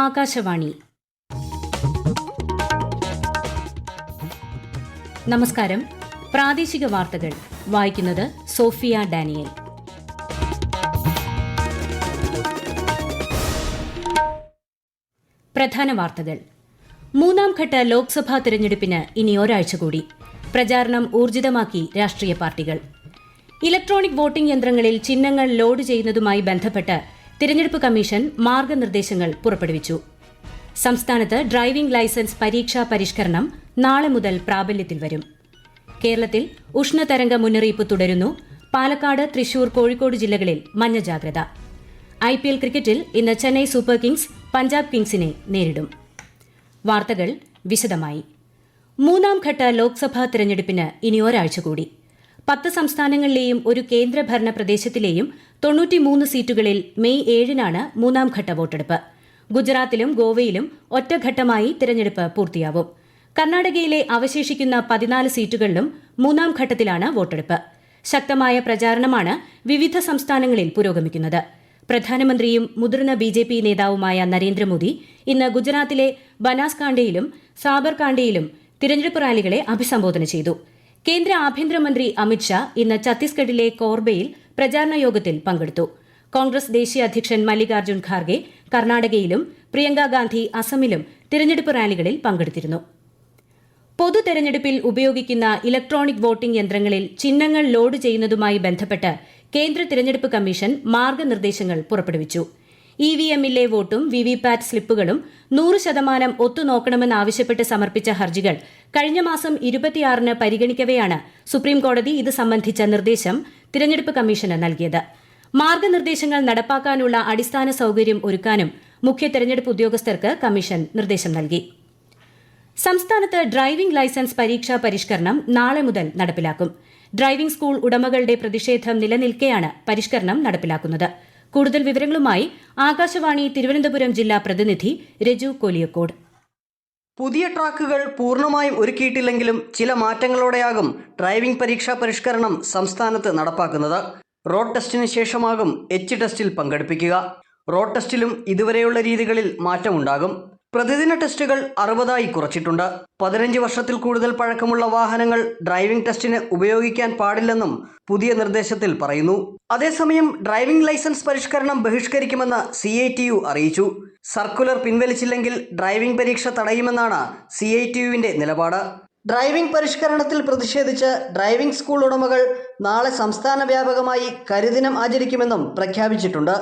ആകാശവാണി. നമസ്കാരം. പ്രാദേശിക വാർത്തകൾ വായിക്കുന്നത് സോഫിയ ഡാനിയൽ. പ്രധാന വാർത്തകൾ. മൂന്നാം ഘട്ട ലോക്സഭാ തെരഞ്ഞെടുപ്പിന് ഇനി ഒരാഴ്ച കൂടി. പ്രചാരണം ഊർജിതമാക്കി രാഷ്ട്രീയ പാർട്ടികൾ. ഇലക്ട്രോണിക് വോട്ടിംഗ് യന്ത്രങ്ങളിൽ ചിഹ്നങ്ങൾ ലോഡ് ചെയ്യുന്നതുമായി ബന്ധപ്പെട്ട് തിരഞ്ഞെടുപ്പ് കമ്മീഷൻ മാർഗനിർദ്ദേശങ്ങൾ പുറപ്പെടുവിച്ചു. സംസ്ഥാനത്ത് ഡ്രൈവിംഗ് ലൈസൻസ് പരീക്ഷാ പരിഷ്കരണം നാളെ മുതൽ പ്രാബല്യത്തിൽ വരും. കേരളത്തിൽ ഉഷ്ണതരംഗ മുന്നറിയിപ്പ് തുടരുന്നു. പാലക്കാട്, തൃശൂർ, കോഴിക്കോട് ജില്ലകളിൽ മഞ്ഞ ജാഗ്രത. IPL ക്രിക്കറ്റിൽ ഇന്ന് ചെന്നൈ സൂപ്പർ കിങ്സ് പഞ്ചാബ് കിങ്സിനെ നേരിടും. വാർത്തകൾ വിശദമായി. മൂന്നാം ഘട്ട ലോക്സഭാ തെരഞ്ഞെടുപ്പിന് ഇനി ഒരാഴ്ച കൂടി. 10 സംസ്ഥാനങ്ങളിലെയും ഒരു കേന്ദ്രഭരണ പ്രദേശത്തിലെയും 93 സീറ്റുകളിൽ മെയ് 7-നാണ് മൂന്നാം ഘട്ട വോട്ടെടുപ്പ്. ഗുജറാത്തിലും ഗോവയിലും ഒറ്റഘട്ടമായി തിരഞ്ഞെടുപ്പ് പൂർത്തിയാവും. കർണാടകയിലെ അവശേഷിക്കുന്ന 14 സീറ്റുകളിലും മൂന്നാം ഘട്ടത്തിലാണ് വോട്ടെടുപ്പ്. ശക്തമായ പ്രചാരണമാണ് വിവിധ സംസ്ഥാനങ്ങളിൽ പുരോഗമിക്കുന്നത്. പ്രധാനമന്ത്രിയും മുതിർന്ന BJP നേതാവുമായ നരേന്ദ്രമോദി ഇന്ന് ഗുജറാത്തിലെ ബനാസ്കാണ്ടയിലും സാബർകാണ്ടയിലും തിരഞ്ഞെടുപ്പ് റാലികളെ അഭിസംബോധന ചെയ്തു. കേന്ദ്ര ആഭ്യന്തരമന്ത്രി അമിത്ഷാ ഇന്ന് ഛത്തീസ്ഗഡിലെ കോർബയിൽ പ്രചാരണ യോഗത്തിൽ പങ്കെടുത്തു. കോൺഗ്രസ് ദേശീയ അധ്യക്ഷൻ മല്ലികാർജ്ജുൻ ഖാർഗെ കർണാടകയിലും പ്രിയങ്ക ഗാന്ധി അസമിലും തിരഞ്ഞെടുപ്പ് റാലികളിൽ പങ്കെടുത്തിരുന്നു. പൊതു തെരഞ്ഞെടുപ്പിൽ ഉപയോഗിക്കുന്ന ഇലക്ട്രോണിക് വോട്ടിംഗ് യന്ത്രങ്ങളിൽ ചിഹ്നങ്ങൾ ലോഡ് ചെയ്യുന്നതുമായി ബന്ധപ്പെട്ട് കേന്ദ്ര തിരഞ്ഞെടുപ്പ് കമ്മീഷൻ മാർഗനിർദ്ദേശങ്ങൾ പുറപ്പെടുവിച്ചു. EVM-ലെ വോട്ടും VVPAT സ്ലിപ്പുകളും 100% ഒത്തുനോക്കണമെന്നാവശ്യപ്പെട്ട് സമർപ്പിച്ച ഹർജികൾ കഴിഞ്ഞ മാസം 26-ന് പരിഗണിക്കവെയാണ് സുപ്രീംകോടതി ഇത് സംബന്ധിച്ച നിർദ്ദേശം തിരഞ്ഞെടുപ്പ് കമ്മീഷന് നൽകിയത്. മാർഗനിർദ്ദേശങ്ങൾ നടപ്പാക്കാനുള്ള അടിസ്ഥാന സൌകര്യം ഒരുക്കാനും മുഖ്യ തെരഞ്ഞെടുപ്പ് ഉദ്യോഗസ്ഥർക്ക് കമ്മീഷൻ നിർദ്ദേശം നൽകി. സംസ്ഥാനത്ത് ഡ്രൈവിംഗ് ലൈസൻസ് പരീക്ഷാ പരിഷ്കരണം നാളെ മുതൽ നടപ്പിലാക്കും. ഡ്രൈവിംഗ് സ്കൂൾ ഉടമകളുടെ പ്രതിഷേധം നിലനിൽക്കെയാണ് പരിഷ്കരണം നടപ്പിലാക്കുന്നത്. കൂടുതൽ വിവരങ്ങളുമായി ആകാശവാണി തിരുവനന്തപുരം ജില്ലാ പ്രതിനിധി രജു കോലിയക്കോട്. പുതിയ ട്രാക്കുകൾ പൂർണ്ണമായും ഒരുക്കിയിട്ടില്ലെങ്കിലും ചില മാറ്റങ്ങളോടെയാകും ഡ്രൈവിംഗ് പരീക്ഷാ പരിഷ്കരണം സംസ്ഥാനത്ത് നടപ്പാക്കുന്നത്. റോഡ് ടെസ്റ്റിന് ശേഷമാകും ടെസ്റ്റിൽ പങ്കെടുപ്പിക്കുക. റോഡ് ടെസ്റ്റിലും ഇതുവരെയുള്ള രീതികളിൽ മാറ്റമുണ്ടാകും. പ്രതിദിന ടെസ്റ്റുകൾ 60ആയി കുറച്ചിട്ടുണ്ട്. 15 വർഷത്തിൽ കൂടുതൽ പഴക്കമുള്ള വാഹനങ്ങൾ ഡ്രൈവിംഗ് ടെസ്റ്റിന് ഉപയോഗിക്കാൻ പാടില്ലെന്നും പുതിയ നിർദ്ദേശത്തിൽ പറയുന്നു. അതേസമയം ഡ്രൈവിംഗ് ലൈസൻസ് പരിഷ്കരണം ബഹിഷ്കരിക്കുമെന്ന് CITU അറിയിച്ചു. സർക്കുലർ പിൻവലിച്ചില്ലെങ്കിൽ ഡ്രൈവിംഗ് പരീക്ഷ തടയുമെന്നാണ് CITUവിന്റെ നിലപാട്. ഡ്രൈവിംഗ് പരിഷ്കരണത്തിൽ പ്രതിഷേധിച്ച് ഡ്രൈവിംഗ് സ്കൂൾ ഉടമകൾ നാളെ സംസ്ഥാന വ്യാപകമായി കരിദിനം ആചരിക്കുമെന്നും പ്രഖ്യാപിച്ചിട്ടുണ്ട്.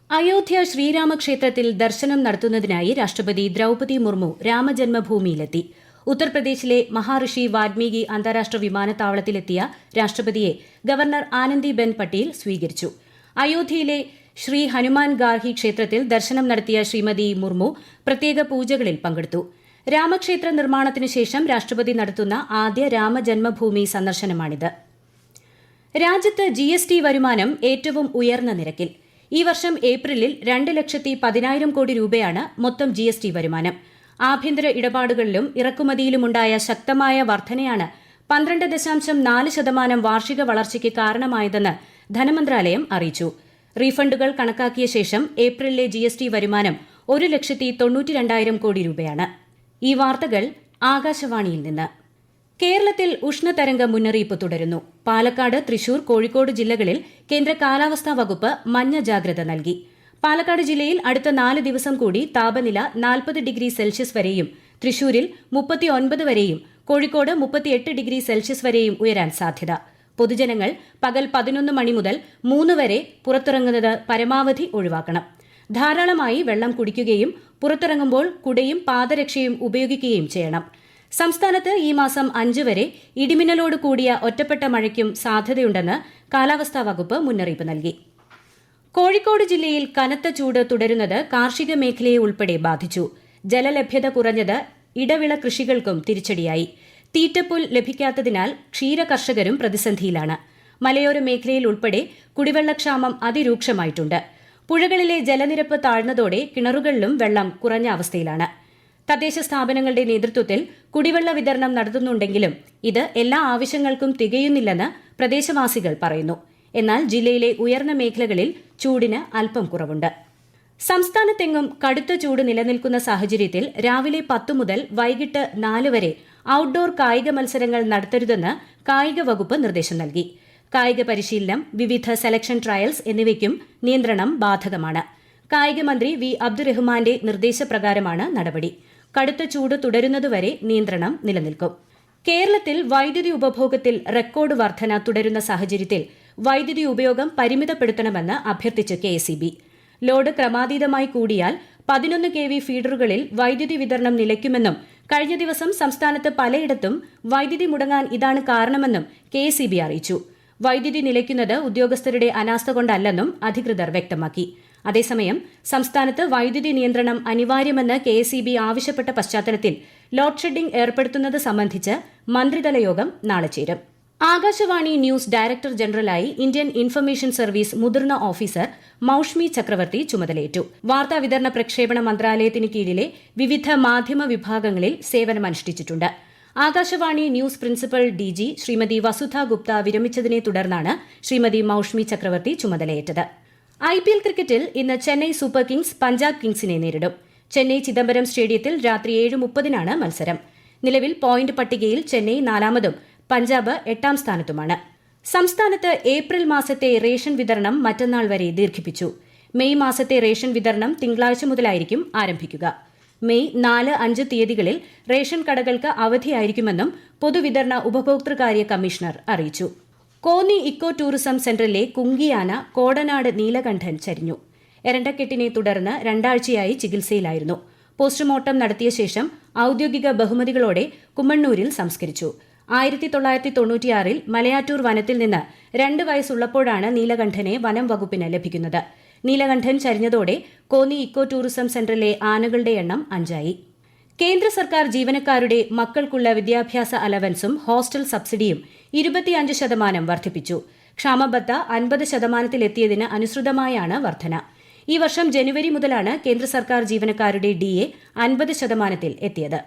അയോധ്യ ശ്രീരാമക്ഷേത്രത്തിൽ ദർശനം നടത്തുന്നതിനായി രാഷ്ട്രപതി ദ്രൌപദി മുർമു രാമജന്മഭൂമിയിലെത്തി. ഉത്തർപ്രദേശിലെ മഹാഋഷി വാൽമീകി അന്താരാഷ്ട്ര വിമാനത്താവളത്തിലെത്തിയ രാഷ്ട്രപതിയെ ഗവർണർ ആനന്ദിബെൻ പട്ടേൽ സ്വീകരിച്ചു. അയോധ്യയിലെ ശ്രീ ഹനുമാൻ ഗാർഹി ക്ഷേത്രത്തിൽ ദർശനം നടത്തിയ ശ്രീമതി മുർമു പ്രത്യേക പൂജകളിൽ പങ്കെടുത്തു. രാമക്ഷേത്ര നിർമ്മാണത്തിനു ശേഷം രാഷ്ട്രപതി നടത്തുന്ന ആദ്യ രാമജന്മഭൂമി സന്ദർശനമാണിത്. രാജ്യത്ത് GST വരുമാനം ഏറ്റവും ഉയർന്ന നിരക്കിൽ. ഈ വർഷം ഏപ്രിലിൽ 2,10,000 കോടി രൂപയാണ് മൊത്തം GST വരുമാനം. ആഭ്യന്തര ഇടപാടുകളിലും ഇറക്കുമതിയിലുമുണ്ടായ ശക്തമായ വർധനയാണ് 12.4% വാർഷിക വളർച്ചയ്ക്ക് കാരണമായതെന്ന് ധനമന്ത്രാലയം അറിയിച്ചു. റീഫണ്ടുകൾ കണക്കാക്കിയ ശേഷം ഏപ്രിലിലെ GST വരുമാനം 1,92,000 കോടി രൂപയാണ്. ഈ വാർത്തകൾ ആകാശവാണിയിൽ നിന്ന്. കേരളത്തിൽ ഉഷ്ണതരംഗ മുന്നറിയിപ്പ് തുടരുന്നു. പാലക്കാട്, തൃശൂർ, കോഴിക്കോട് ജില്ലകളിൽ കേന്ദ്ര കാലാവസ്ഥാ വകുപ്പ് മഞ്ഞ ജാഗ്രത നൽകി. പാലക്കാട് ജില്ലയിൽ അടുത്ത 4 ദിവസം കൂടി താപനില 40 ഡിഗ്രി സെൽഷ്യസ് വരെയും തൃശൂരിൽ 39 വരെയും കോഴിക്കോട് 38 ഡിഗ്രി സെൽഷ്യസ് വരെയും ഉയരാൻ സാധ്യത. പൊതുജനങ്ങൾ പകൽ 11 മണി മുതൽ 3 വരെ പുറത്തിറങ്ങുന്നത് പരമാവധി ഒഴിവാക്കണം. ധാരാളമായി വെള്ളം കുടിക്കുകയും പുറത്തിറങ്ങുമ്പോൾ കുടയും പാദരക്ഷയും ഉപയോഗിക്കുകയും ചെയ്യണം. സംസ്ഥാനത്ത് ഈ മാസം 5 വരെ ഇടിമിന്നലോട് കൂടിയ ഒറ്റപ്പെട്ട മഴയ്ക്കും സാധ്യതയുണ്ടെന്ന് കാലാവസ്ഥാ വകുപ്പ് മുന്നറിയിപ്പ് നൽകി. കോഴിക്കോട് ജില്ലയിൽ കനത്ത ചൂട് തുടരുന്നത് കാർഷിക മേഖലയെ ഉൾപ്പെടെ ബാധിച്ചു. ജലലഭ്യത കുറഞ്ഞത് ഇടവിള കൃഷികൾക്കും തിരിച്ചടിയായി. തീറ്റപ്പുൽ ലഭിക്കാത്തതിനാൽ ക്ഷീര കർഷകരും പ്രതിസന്ധിയിലാണ്. മലയോര മേഖലയിൽ ഉൾപ്പെടെ കുടിവെള്ളക്ഷാമം അതിരൂക്ഷമായിട്ടുണ്ട്. പുഴകളിലെ ജലനിരപ്പ് താഴ്ന്നതോടെ കിണറുകളിലും വെള്ളം കുറഞ്ഞ അവസ്ഥയിലാണ്. തദ്ദേശ സ്ഥാപനങ്ങളുടെ നേതൃത്വത്തിൽ കുടിവെള്ള വിതരണം നടത്തുന്നുണ്ടെങ്കിലും ഇത് എല്ലാ ആവശ്യങ്ങൾക്കും തികയുന്നില്ലെന്ന് പ്രദേശവാസികൾ പറയുന്നു. എന്നാൽ ജില്ലയിലെ ഉയർന്ന മേഖലകളിൽ ചൂടിന് അല്പം കുറവുണ്ട്. സംസ്ഥാനത്തെങ്ങും കടുത്ത ചൂട് നിലനിൽക്കുന്ന സാഹചര്യത്തിൽ രാവിലെ 10 മുതൽ വൈകിട്ട് 4 വരെ ഔട്ട്ഡോർ കായിക മത്സരങ്ങൾ നടത്തരുതെന്ന് കായിക വകുപ്പ് നിർദ്ദേശം നൽകി. കായിക പരിശീലനം, വിവിധ സെലക്ഷൻ ട്രയൽസ് എന്നിവയ്ക്കും നിയന്ത്രണം ബാധകമാണ്. കായിക മന്ത്രി വി അബ്ദുറഹ്മാന്റെ നിർദ്ദേശപ്രകാരമാണ് നടപടി. കടുത്ത ചൂട് തുടരുന്നതുവരെ നിയന്ത്രണം നിലനിൽക്കും. കേരളത്തിൽ വൈദ്യുതി ഉപഭോഗത്തിൽ റെക്കോർഡ് വർധന തുടരുന്ന സാഹചര്യത്തിൽ വൈദ്യുതി ഉപയോഗം പരിമിതപ്പെടുത്തണമെന്ന് അഭ്യർത്ഥിച്ച് KSEB. ലോഡ് ക്രമാതീതമായി കൂടിയാൽ 11 kV ഫീഡറുകളിൽ വൈദ്യുതി വിതരണം നിലയ്ക്കുമെന്നും കഴിഞ്ഞ ദിവസം സംസ്ഥാനത്ത് പലയിടത്തും വൈദ്യുതി മുടങ്ങാൻ ഇതാണ് കാരണമെന്നും KSEB അറിയിച്ചു. വൈദ്യുതി നിലയ്ക്കുന്നത് ഉദ്യോഗസ്ഥരുടെ അനാസ്ഥ കൊണ്ടല്ലെന്നും അധികൃതർ വ്യക്തമാക്കി. അതേസമയം സംസ്ഥാനത്ത് വൈദ്യുതി നിയന്ത്രണം അനിവാര്യമെന്ന് KSEB ആവശ്യപ്പെട്ട പശ്ചാത്തലത്തിൽ ലോഡ് ഷെഡിംഗ് ഏർപ്പെടുത്തുന്നത് സംബന്ധിച്ച് മന്ത്രിതല യോഗം നാളെ ചേരും. ആകാശവാണി ന്യൂസ് ഡയറക്ടർ ജനറലായി ഇന്ത്യൻ ഇൻഫർമേഷൻ സർവീസ് മുതിർന്ന ഓഫീസർ മൌഷ്മി ചക്രവർത്തി ചുമതലയേറ്റു. വാർത്താവിതരണ പ്രക്ഷേപണ മന്ത്രാലയത്തിന് കീഴിലെ വിവിധ മാധ്യമ വിഭാഗങ്ങളിൽ സേവനമനുഷ്ഠിച്ചിട്ടുണ്ട്. Akashvani news principal DG Shrimati Vasudha Gupta വിരമിച്ചതിനെ തുടർന്നാണ് ശ്രീമതി മൌഷ്മി ചക്രവർത്തി ചുമതലയേറ്റത്. IPL ക്രിക്കറ്റിൽ ഇന്ന് ചെന്നൈ സൂപ്പർ കിങ്സ് പഞ്ചാബ് കിങ്സിനെ നേരിടും. ചെന്നൈ ചിദംബരം സ്റ്റേഡിയത്തിൽ രാത്രി 7:30-നാണ് മത്സരം. നിലവിൽ പോയിന്റ് പട്ടികയിൽ ചെന്നൈ 4-ാമതും പഞ്ചാബ് 8-ാം സ്ഥാനത്തുമാണ്. സംസ്ഥാനത്ത് ഏപ്രിൽ മാസത്തെ റേഷൻ വിതരണം മറ്റന്നാൾ വരെ ദീർഘിപ്പിച്ചു. മെയ് മാസത്തെ റേഷൻ വിതരണം തിങ്കളാഴ്ച മുതലായിരിക്കും ആരംഭിക്കുക. മെയ് 4-5 തീയതികളിൽ റേഷൻ കടകൾക്ക് അവധിയായിരിക്കുമെന്നും പൊതുവിതരണ ഉപഭോക്തൃകാര്യ കമ്മീഷണർ അറിയിച്ചു. കോന്നി ഇക്കോ ടൂറിസം സെന്ററിലെ കുങ്കിയാന കോടനാട് നീലകണ്ഠൻ ചരിഞ്ഞു. എരണ്ടക്കെട്ടിനെ തുടർന്ന് 2 ആഴ്ചയായി ചികിത്സയിലായിരുന്നു. പോസ്റ്റ്മോർട്ടം നടത്തിയ ശേഷം ഔദ്യോഗിക ബഹുമതികളോടെ കുമ്മണ്ണൂരിൽ സംസ്കരിച്ചു. 1996-ൽ മലയാറ്റൂർ വനത്തിൽ നിന്ന് 2 വയസ്സുള്ളപ്പോഴാണ് നീലകണ്ഠനെ വനം വകുപ്പിന് ലഭിക്കുന്നത്. നീലകണ്ഠൻ ചരിഞ്ഞതോടെ കോന്നി ഇക്കോ ടൂറിസം സെന്ററിലെ ആനകളുടെ എണ്ണം 5ആയി. കേന്ദ്ര സർക്കാർ ജീവനക്കാരുടെ മക്കൾക്കുള്ള വിദ്യാഭ്യാസ അലവൻസും ഹോസ്റ്റൽ സബ്സിഡിയും 25% വർദ്ധിപ്പിച്ചു. ക്ഷാമബത്ത 50%-ലെത്തിയതിന് അനുസൃതമായാണ് വർധന. ഈ വർഷം ജനുവരി മുതലാണ് കേന്ദ്ര സർക്കാർ ജീവനക്കാരുടെ DA 50%-ൽ എത്തിയത്.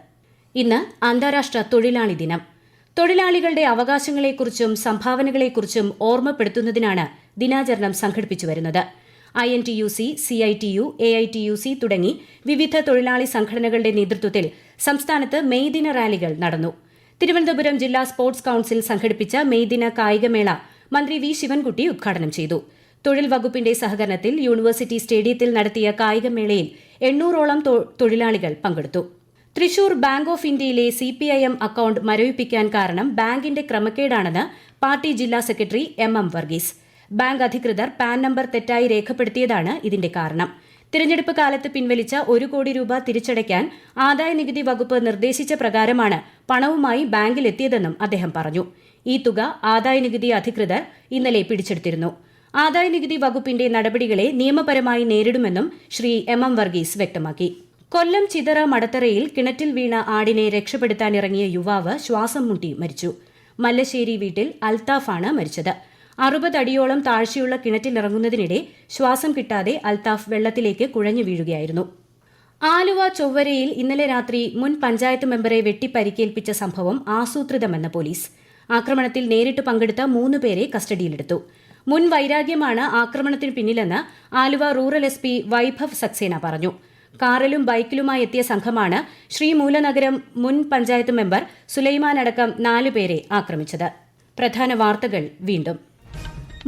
ഇന്ന് അന്താരാഷ്ട്ര തൊഴിലാളി ദിനം. തൊഴിലാളികളുടെ അവകാശങ്ങളെക്കുറിച്ചും സംഭാവനകളെക്കുറിച്ചും ഓർമ്മപ്പെടുത്തുന്നതിനാണ് ദിനാചരണം സംഘടിപ്പിച്ചു വരുന്നത്. INTUC, CITU, AITUC തുടങ്ങി വിവിധ തൊഴിലാളി സംഘടനകളുടെ നേതൃത്വത്തിൽ സംസ്ഥാനത്ത് മെയ് ദിന റാലികൾ നടന്നു. തിരുവനന്തപുരം ജില്ലാ സ്പോർട്സ് കൌൺസിൽ സംഘടിപ്പിച്ച മെയ് ദിന കായികമേള മന്ത്രി വി ശിവൻകുട്ടി ഉദ്ഘാടനം ചെയ്തു. തൊഴിൽ വകുപ്പിന്റെ സഹകരണത്തിൽ യൂണിവേഴ്സിറ്റി സ്റ്റേഡിയത്തിൽ നടത്തിയ കായികമേളയിൽ 800-ഓളം തൊഴിലാളികൾ പങ്കെടുത്തു. തൃശൂർ ബാങ്ക് ഓഫ് ഇന്ത്യയിലെ CPIM അക്കൌണ്ട് മരവിപ്പിക്കാൻ കാരണം ബാങ്കിന്റെ ക്രമക്കേടാണെന്ന് പാർട്ടി ജില്ലാ സെക്രട്ടറി MM വർഗീസ്. ബാങ്ക് അധികൃതർ പാൻ നമ്പർ തെറ്റായി രേഖപ്പെടുത്തിയതാണ് ഇതിന്റെ കാരണം. തിരഞ്ഞെടുപ്പ് കാലത്ത് പിൻവലിച്ച 1 കോടി രൂപ തിരിച്ചടയ്ക്കാൻ ആദായനികുതി വകുപ്പ് നിർദ്ദേശിച്ച പ്രകാരമാണ് പണവുമായി ബാങ്കിലെത്തിയതെന്നും അദ്ദേഹം പറഞ്ഞു. ഈ തുക ആദായനികുതി അധികൃതർ ഇന്നലെ പിടിച്ചെടുത്തിരുന്നു. ആദായനികുതി വകുപ്പിന്റെ നടപടികളെ നിയമപരമായി നേരിടുമെന്നും ശ്രീ MM വർഗീസ് വ്യക്തമാക്കി. കൊല്ലം ചിതറ മടത്തറയിൽ കിണറ്റിൽ വീണ ആടിനെ രക്ഷപ്പെടുത്താനിറങ്ങിയ യുവാവ് ശ്വാസം മുട്ടി മരിച്ചു. മല്ലശ്ശേരി വീട്ടിൽ അൽത്താഫാണ് മരിച്ചത്. 60 അടിയോളം താഴ്ചയുള്ള കിണറ്റിലിറങ്ങുന്നതിനിടെ ശ്വാസം കിട്ടാതെ അൽത്താഫ് വെള്ളത്തിലേക്ക് കുഴഞ്ഞു വീഴുകയായിരുന്നു. ആലുവ ചൊവ്വരയിൽ ഇന്നലെ രാത്രി മുൻ പഞ്ചായത്ത് മെമ്പറെ വെട്ടിപ്പരിക്കേൽപ്പിച്ച സംഭവം ആസൂത്രിതമെന്ന് പോലീസ്. ആക്രമണത്തിൽ നേരിട്ട് പങ്കെടുത്ത 3 പേരെ കസ്റ്റഡിയിലെടുത്തു. മുൻ വൈരാഗ്യമാണ് ആക്രമണത്തിന് പിന്നിലെന്ന് ആലുവ റൂറൽ SP വൈഭവ് സക്സേന പറഞ്ഞു. കാറിലും ബൈക്കിലുമായി എത്തിയ സംഘമാണ് ശ്രീമൂലനഗരം മുൻ പഞ്ചായത്ത് മെമ്പർ സുലൈമാൻ അടക്കം 4 പേരെ ആക്രമിച്ചത്. പ്രധാന വാർത്തകൾ വീണ്ടും.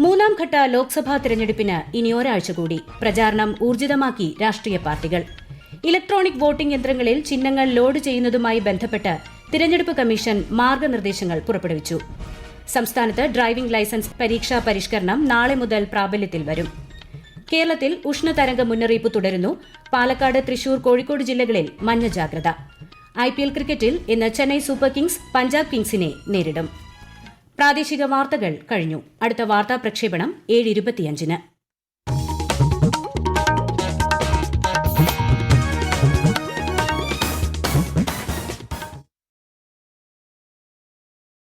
3ാം ഘട്ട ലോക്സഭാ തെരഞ്ഞെടുപ്പിന് ഇനി ഒരാഴ്ച കൂടി. പ്രചാരണം ഊർജിതമാക്കി രാഷ്ട്രീയ പാർട്ടികൾ. ഇലക്ട്രോണിക് വോട്ടിംഗ് യന്ത്രങ്ങളിൽ ചിഹ്നങ്ങൾ ലോഡ് ചെയ്യുന്നതുമായി ബന്ധപ്പെട്ട് തിരഞ്ഞെടുപ്പ് കമ്മീഷൻ മാർഗനിർദ്ദേശങ്ങൾ പുറപ്പെടുവിച്ചു. സംസ്ഥാനത്ത് ഡ്രൈവിംഗ് ലൈസൻസ് പരീക്ഷാ പരിഷ്കരണം നാളെ മുതൽ പ്രാബല്യത്തിൽ വരും. കേരളത്തിൽ ഉഷ്ണതരംഗ മുന്നറിയിപ്പ് തുടരുന്നു. പാലക്കാട്, തൃശൂർ, കോഴിക്കോട് ജില്ലകളിൽ മഞ്ഞ ജാഗ്രത. IPL ക്രിക്കറ്റിൽ ഇന്ന് ചെന്നൈ സൂപ്പർ കിങ്സ് പഞ്ചാബ് കിങ്സിനെ നേരിടും. പ്രാദേശിക വാർത്തകൾ കഴിഞ്ഞു. അടുത്ത വാർത്താ പ്രക്ഷേപണം 7:25-ന്.